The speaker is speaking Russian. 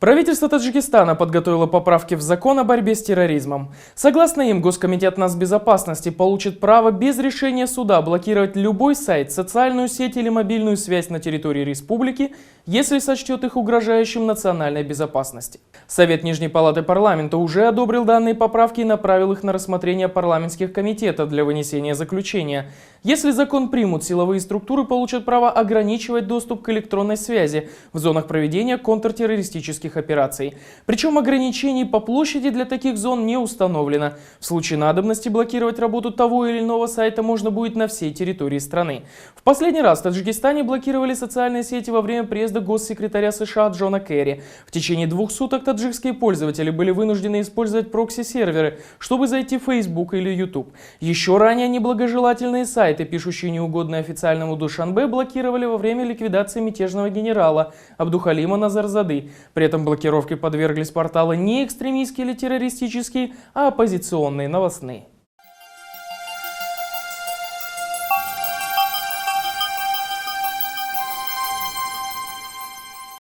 Правительство Таджикистана подготовило поправки в закон о борьбе с терроризмом. Согласно им, Госкомитет нацбезопасности получит право без решения суда блокировать любой сайт, социальную сеть или мобильную связь на территории республики, если сочтет их угрожающим национальной безопасности. Совет Нижней Палаты парламента уже одобрил данные поправки и направил их на рассмотрение парламентских комитетов для вынесения заключения. Если закон примут, силовые структуры получат право ограничивать доступ к электронной связи в зонах проведения контртеррористических операций. Причем ограничений по площади для таких зон не установлено. В случае надобности блокировать работу того или иного сайта можно будет на всей территории страны. В последний раз в Таджикистане блокировали социальные сети во время приезда госсекретаря США Джона Керри. В течение 2 суток таджикские пользователи были вынуждены использовать прокси-серверы, чтобы зайти в Facebook или YouTube. Еще ранее неблагожелательные сайты, пишущие неугодные официальному Душанбе, блокировали во время ликвидации мятежного генерала Абдухалима Назарзады. При этом блокировке подверглись порталы не экстремистские или террористические, а оппозиционные, новостные.